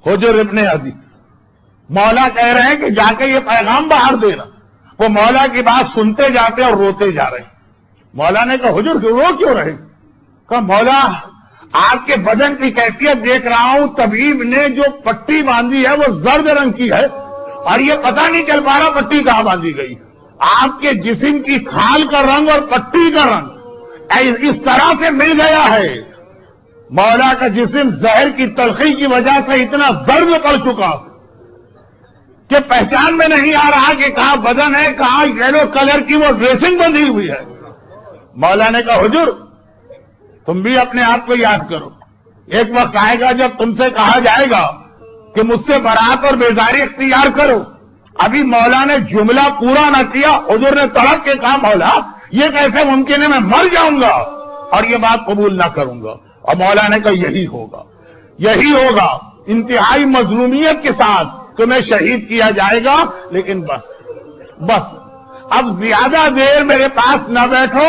حجر ابن عدی مولا کہہ رہے ہیں کہ جا کے یہ پیغام باہر دینا. وہ مولا کی بات سنتے جاتے اور روتے جا رہے. مولا نے کہا حجر رو کیوں رہے؟ کہا مولا آپ کے بدن کی کیفیت دیکھ رہا ہوں، طبیب نے جو پٹی باندھی ہے وہ زرد رنگ کی ہے اور یہ پتہ نہیں چل پا رہا پٹی کہاں باندھی گئی. آپ کے جسم کی کھال کا رنگ اور پٹی کا رنگ اس طرح سے مل گیا ہے. مولا کا جسم زہر کی تلخی کی وجہ سے اتنا زرد پڑ چکا کہ پہچان میں نہیں آ رہا کہ کہاں بدن ہے، کہاں یلو کلر کی وہ ڈریسنگ بندھی ہوئی ہے. مولا نے کہا حجر تم بھی اپنے آپ کو یاد کرو، ایک وقت آئے گا جب تم سے کہا جائے گا کہ مجھ سے برات اور بیزاری اختیار کرو. ابھی مولا نے جملہ پورا نہ کیا، حضور نے تڑپ کے کہا مولا یہ کیسے ممکن ہے، میں مر جاؤں گا اور یہ بات قبول نہ کروں گا. اور مولا نے کہا یہی ہوگا، یہی ہوگا، انتہائی مظلومیت کے ساتھ تمہیں شہید کیا جائے گا. لیکن بس اب زیادہ دیر میرے پاس نہ بیٹھو،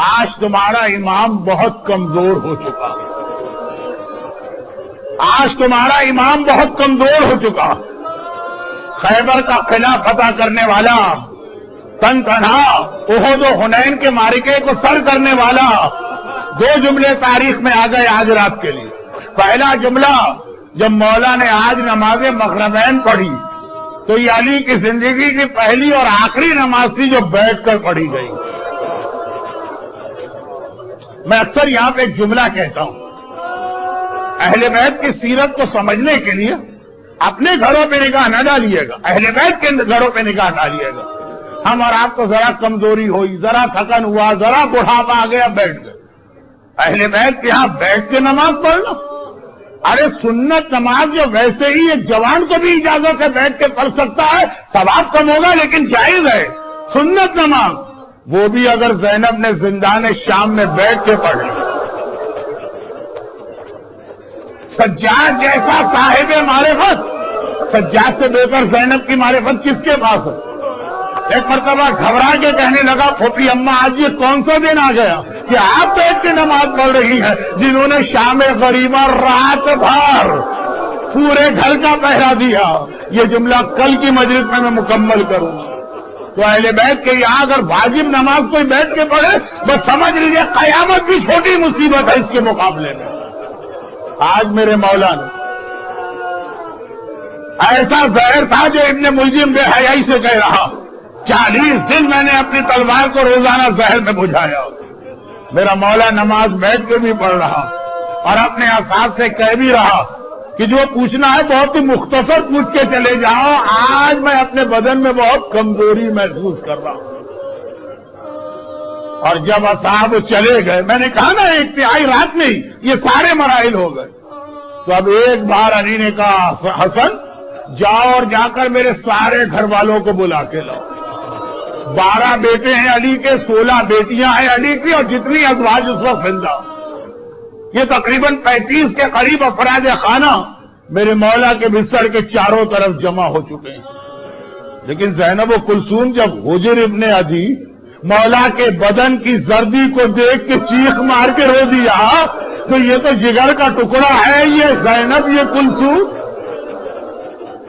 آج تمہارا امام بہت کمزور ہو چکا، آج تمہارا امام بہت کمزور ہو چکا. خیبر کا قلعہ فتح کرنے والا، تن تنہا احد و حنین کے معرکے کو سر کرنے والا، دو جملے تاریخ میں آ گئے آج رات کے لیے. پہلا جملہ جب مولا نے آج نماز مغربین پڑھی تو یہ علی کی زندگی کی پہلی اور آخری نماز تھی جو بیٹھ کر پڑھی گئی. میں اکثر یہاں پہ ایک جملہ کہتا ہوں، اہل بیت کی سیرت کو سمجھنے کے لیے اپنے گھروں پہ نگاہ نہ ڈالیے گا، اہل بیت کے گھروں پہ نگاہ ڈالیے گا. ہم اور آپ کو ذرا کمزوری ہوئی، ذرا تھکن ہوا، ذرا بڑھاپا آ گیا، بیٹھ گئے. اہل بیت کے یہاں بیٹھ کے نماز پڑھنا، ارے سنت نماز جو ویسے ہی ایک جوان کو بھی اجازت ہے بیٹھ کے پڑھ سکتا ہے، ثواب کم ہوگا لیکن جائز ہے. سنت نماز وہ بھی اگر زینب نے زندان شام میں بیٹھ کے پڑھ لی. سجاد جیسا صاحب معرفت، سجاد سے بے کر زینب کی معرفت کس کے پاس ہے؟ ایک مرتبہ گھبرا کے کہنے لگا پھوپھی اماں آج یہ کون سا دن آ گیا کہ آپ بیٹھ کے نماز پڑھ رہی ہیں جنہوں نے شام غریبہ رات بھر پورے گھر کا پہرا دیا. یہ جملہ کل کی مجلس میں مکمل کروں گا. تو اہل بیت کے یہاں اگر واجب نماز کوئی بیٹھ کے پڑھے بس سمجھ لیجیے قیامت بھی چھوٹی مصیبت ہے اس کے مقابلے میں. آج میرے مولا نے ایسا زہر تھا جو ابن ملجم بے حیائی سے کہہ رہا 40 دن میں نے اپنی تلوار کو روزانہ زہر میں بجھایا. میرا مولا نماز بیٹھ کے بھی پڑھ رہا اور اپنے اصحاب سے کہہ بھی رہا کہ جو پوچھنا ہے بہت ہی مختصر پوچھ کے چلے جاؤ، آج میں اپنے بدن میں بہت کمزوری محسوس کر رہا ہوں. اور جب اصحاب چلے گئے، میں نے کہا نا ایک تہائی رات میں ہی یہ سارے مراحل ہو گئے. تو اب ایک بار علی نے کہا حسن جاؤ اور جا کر میرے سارے گھر والوں کو بلا کے لاؤ. 12 بیٹے ہیں علی کے، 16 بیٹیاں ہیں علی کی اور جتنی ازواج اس وقت زندہ، یہ تقریباً 35 کے قریب افراد خانہ میرے مولا کے بستر کے چاروں طرف جمع ہو چکے ہیں. لیکن زینب و کلثوم جب حجر ابن عدی مولا کے بدن کی زردی کو دیکھ کے چیخ مار کے رو دیا تو یہ تو جگر کا ٹکڑا ہے، یہ زینب یہ کلثوم.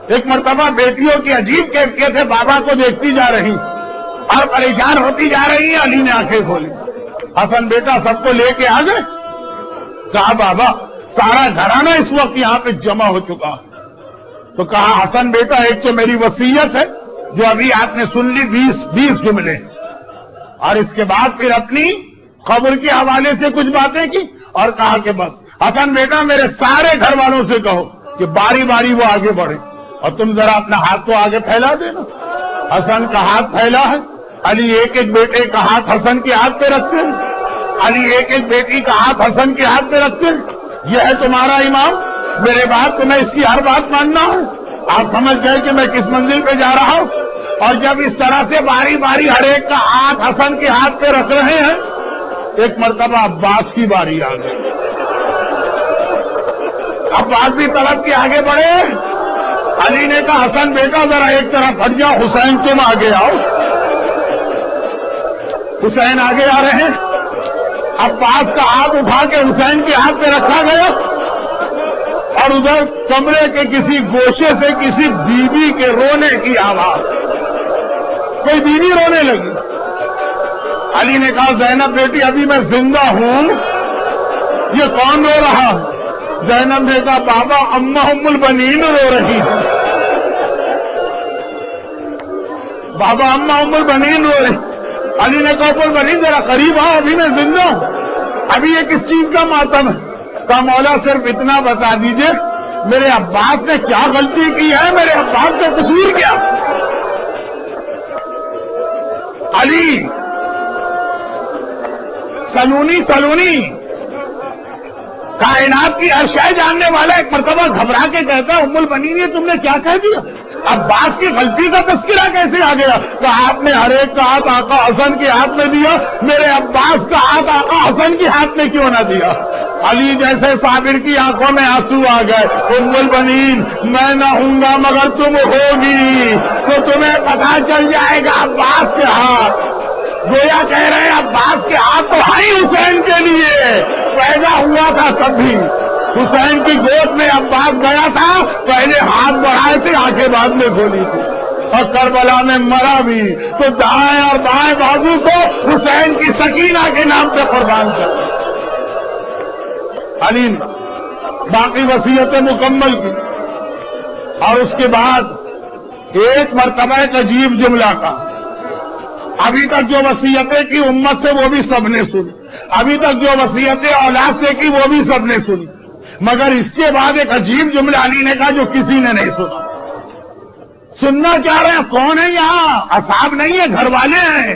ایک مرتبہ بیٹیوں کی عجیب کیفیت ہے، بابا کو دیکھتی جا رہی اور پریشان ہوتی جا رہی ہے. علی نے آنکھیں کھولی، حسن بیٹا سب کو لے کے آ گئے. کہا بابا سارا گھرانہ اس وقت یہاں پہ جمع ہو چکا. تو کہا حسن بیٹا ایک تو میری وصیت ہے جو ابھی آپ نے سن لی 20 جملے، اور اس کے بعد پھر اپنی قبر کے حوالے سے کچھ باتیں کی اور کہا کہ بس حسن بیٹا میرے سارے گھر والوں سے کہو کہ باری باری وہ آگے بڑھے اور تم ذرا اپنا ہاتھ تو آگے پھیلا دینا. حسن کا ہاتھ پھیلا ہے. علی ایک ایک بیٹے کا ہاتھ حسن کے ہاتھ پہ رکھتے ہیں، علی ایک ایک بیٹی کا ہاتھ حسن کے ہاتھ پہ رکھتے ہیں. یہ ہے تمہارا امام، میرے بات تمہیں اس کی ہر بات ماننا ہے. آپ سمجھ گئے کہ میں کس منزل پہ جا رہا ہوں. اور جب اس طرح سے باری باری ہر ایک کا ہاتھ حسن کے ہاتھ پہ رکھ رہے ہیں، ایک مرتبہ عباس کی باری آ گئی. عباس بھی طلب کے آگے بڑھے. علی نے کہا حسن بیٹا ذرا ایک طرف ہٹ جاؤ، حسین تم آگے آؤ. حسین آگے آ رہے ہیں. عباس کا ہاتھ اٹھا کے حسین کے ہاتھ پہ رکھا گیا. اور ادھر کمرے کے کسی گوشے سے کسی بیوی کے رونے کی آواز. کوئی بیوی رونے لگی. علی نے کہا زینب بیٹی ابھی میں زندہ ہوں, یہ کون رو رہا؟ زینب نے کہا بابا اماں ام البنین رو رہی ہے. بابا اماں ام البنین رو رہی. علی نے کہا ام البنین ذرا قریب آؤ, ابھی میں زندہ ہوں. ابھی یہ کس چیز کا ماتم ہے؟ کہا مولا صرف اتنا بتا دیجئے میرے عباس نے کیا غلطی کی ہے, میرے عباس کا قصور کیا؟ علی سلونی کائنات کی ہر شے جاننے والا ایک مرتبہ گھبرا کے کہتا ہے ام البنین یہ تم نے کیا کہہ دیا؟ عباس کی غلطی کا تذکرہ کیسے آ گیا؟ کہ آپ نے ہر ایک کا ہاتھ آقا حسن کے ہاتھ میں دیا, میرے عباس کا ہاتھ آقا حسن کے ہاتھ میں کیوں نہ دیا؟ علی جیسے صابر کی آنکھوں میں آنسو آ گئے. ام البنین میں نہ ہوں گا مگر تم ہوگی تو تمہیں پتا چل جائے گا عباس کے ہاتھ. گویا کہہ رہے ہیں عباس کے ہاتھ تو ہے حسین کے لیے, پیدا ہوا تھا تب بھی حسین کی گود میں عباس گیا تھا, پہلے ہاتھ بڑھائے تھے آنکھیں بعد میں کھولی تھی. اور کربلا میں مرا بھی تو دائیں اور بائیں بازو کو حسین کی سکینہ کے نام پہ قربان کر. علی نے باقی وصیتیں مکمل کی اور اس کے بعد ایک مرتبہ ایک عجیب جملہ کہا. ابھی تک جو وصیتیں کی امت سے وہ بھی سب نے سنی, ابھی تک جو وصیتیں اولاد سے کی وہ بھی سب نے سنی, مگر اس کے بعد ایک عجیب جملہ علی نے کہا جو کسی نے نہیں سنا. سننا چاہ رہے ہیں کون ہے یہاں؟ اصحاب نہیں ہے, گھر والے ہیں.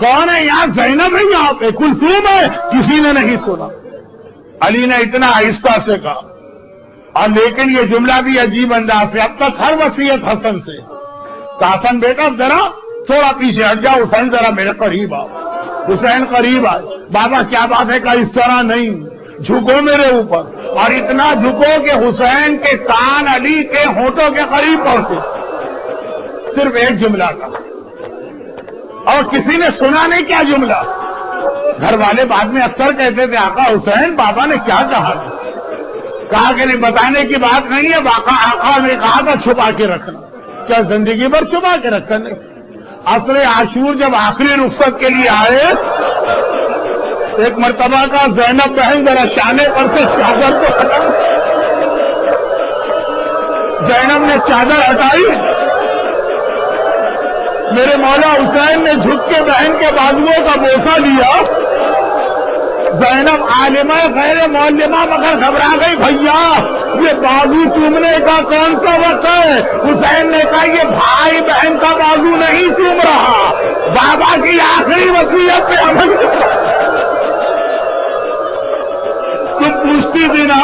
کون ہے یہاں؟ زینب ہے یہاں پہ, کلثوم ہے. کسی نے نہیں سنا. علی نے اتنا آہستہ سے کہا, اور لیکن یہ جملہ بھی عجیب انداز سے. اب تک ہر وصیت حسن سے. تو حسن بیٹا ذرا تھوڑا پیچھے ہٹ جاؤ, حسین ذرا میرے قریب آؤ. حسین قریب آئے. بابا کیا بات ہے؟ کہ اس طرح نہیں, جھکو میرے اوپر. اور اتنا جھکو کہ حسین کے کان علی کے ہونٹوں کے قریب پہنچے. صرف ایک جملہ کہا اور کسی نے سنا نہیں. کیا جملہ؟ گھر والے بعد میں اکثر کہتے تھے آقا حسین بابا نے کیا کہا؟ کہا کہ نہیں بتانے کی بات نہیں ہے, آقا نے کہا تھا چھپا کے رکھنا. کیا زندگی بھر چھپا کے رکھا؟ نہیں. عصر عاشور جب آخری رخصت کے لیے آئے, ایک مرتبہ کا زینب بہن ذرا شانے پر سے چادر کو ہٹا. زینب نے چادر ہٹائی, میرے مولا حسین نے جھک کے بہن کے بازوؤں کا بوسہ لیا. زینب عالمہ غیر معلمہ مگر گھبرا گئی, بھیا یہ بازو چومنے کا کون سا وقت ہے؟ حسین نے کہا یہ بھائی بہن کا بازو نہیں چوم رہا, بابا کی آخری وصیت پہ عمل. تم پوچھتی تھی نا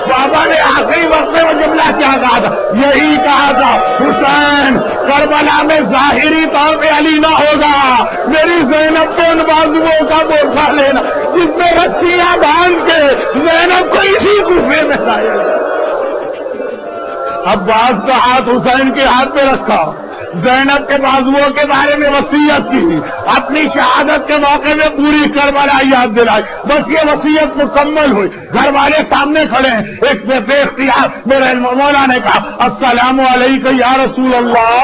بابا نے آخری وقت میں وہ جملہ کیا کہا تھا؟ یہی کہا تھا حسین کربلا میں ظاہری طور پہ علی نہ ہوگا, میری زینب کو ان بازوؤں کا بوسہ لینا جس میں رسیاں باندھ کے زینب کو اسی کوفے میں لایا. عباس کا ہاتھ حسین کے ہاتھ پہ رکھا, زینب کے بازوؤں کے بارے میں وصیت کی, اپنی شہادت کے موقع میں پوری کربلا یاد دلائی. بس یہ وصیت مکمل ہوئی, گھر والے سامنے کھڑے ہیں. ایک بے اختیار میرے مولا نے کہا السلام علیکم یا رسول اللہ.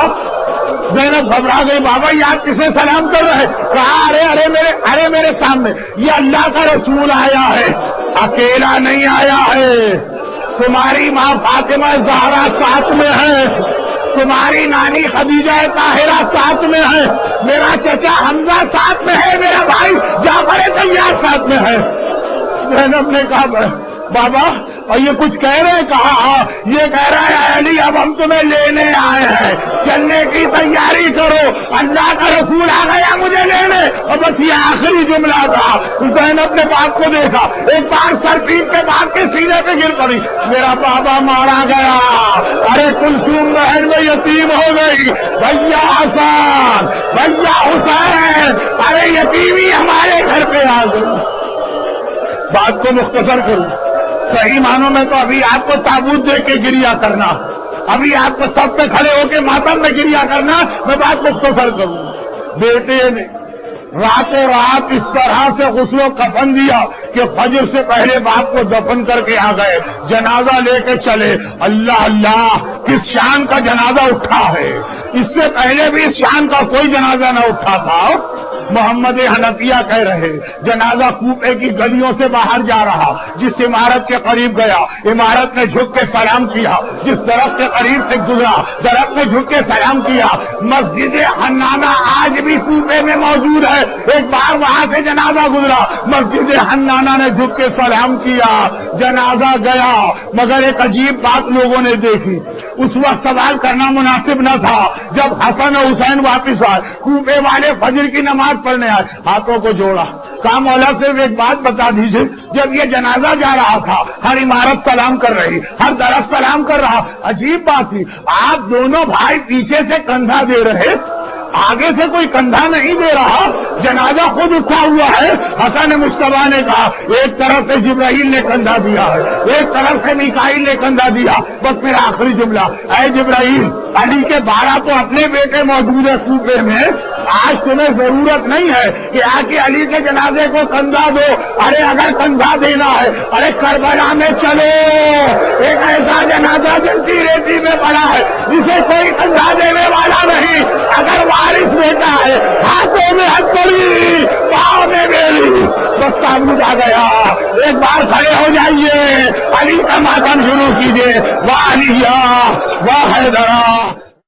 زینب گھبرا گئی, بابا یہ آپ کسے سلام کر رہے؟ کہا ارے میرے سامنے یہ اللہ کا رسول آیا ہے, اکیلا نہیں آیا ہے. تمہاری ماں فاطمہ زہرا ساتھ میں ہے, تمہاری نانی خدیجہ طاہرہ ساتھ میں ہے, میرا چچا حمزہ ساتھ میں ہے, میرا بھائی جعفر طیار ساتھ میں ہے. زینب نے کہا بابا اور یہ کچھ کہہ رہے ہیں؟ کہا ہاں یہ کہہ رہا ہے علی اب ہم تمہیں لینے آئے ہیں, چلنے کی تیاری کرو, اللہ کا رسول آ گیا مجھے لینے. اور بس یہ آخری جملہ تھا. زینب نے باپ کو دیکھا, ایک بار سر پیٹ کے باپ کے سینے پہ گر پڑی, میرا بابا مارا گیا. ارے کلثوم بہن میں یتیم ہو گئی, بھیا حسن بھیا حسین, ارے یتیمی ہمارے گھر پہ آ گئی. بات کو مختصر کروں, صحیح معنوں میں تو ابھی آپ کو تابوت دیکھ کے گریا کرنا, ابھی آپ کو سب پہ کھڑے ہو کے ماتم میں گریا کرنا. میں بات مختصر کروں. بیٹے نے راتوں رات اس طرح سے غسل و کفن دیا کہ فجر سے پہلے باپ کو دفن کر کے آ گئے، جنازہ لے کے چلے۔ اللہ اللہ، کس شان کا جنازہ اٹھا ہے! اس سے پہلے بھی اس شان کا کوئی جنازہ نہ اٹھا تھا۔ محمد حنفیہ کہہ رہے، جنازہ کوپے کی گلیوں سے باہر جا رہا، جس عمارت کے قریب گیا عمارت نے جھک کے سلام کیا، جس درخت کے قریب سے گزرا درخت نے جھک کے سلام کیا۔ مسجد حنانہ آج بھی کوپے میں موجود ہے، ایک بار وہاں سے جنازہ گزرا، مسجد حنانہ نے جھک کے سلام کیا، جنازہ گیا۔ مگر ایک عجیب بات لوگوں نے دیکھی، اس وقت سوال کرنا مناسب نہ تھا، جب حسن و حسین واپس آئے، کوپے والے فجر کی نماز پڑھنے آئے، ہاتھوں کو جوڑا، کہا مولا صرف ایک بات بتا دیجئے، جب یہ جنازہ جا رہا تھا ہر عمارت سلام کر رہی، ہر درخت سلام کر رہا، عجیب بات تھی، آپ دونوں بھائی پیچھے سے کندھا دے رہے، آگے سے کوئی کندھا نہیں دے رہا، جنازہ خود اٹھا ہوا ہے۔ حسن مصطفیٰ نے کہا ایک طرف سے جبرائیل نے کندھا دیا ہے، ایک طرف سے میکائیل نے کندھا دیا، بس میرا آخری جملہ، اے جبرائیل، علی کے 12 تو اپنے بیٹے موجود ہے کوفے میں، آج تمہیں ضرورت نہیں ہے کہ آ کے علی کے جنازے کو کندھا دو، ارے اگر کندھا دینا ہے ارے کربلا میں چلو، ایک ایسا جنازہ جلتی ریتی میں پڑا ہے جسے کوئی کندھا دینے والا نہیں، اگر وارث بیٹا ہے ہاتھوں میں ہتھوڑی پاؤں میں بیڑی، بس تابوت آ گیا، ایک بار کھڑے ہو جائیے، علی کا ماتم شروع کیجیے، واہ علیہ واہ حیدرہ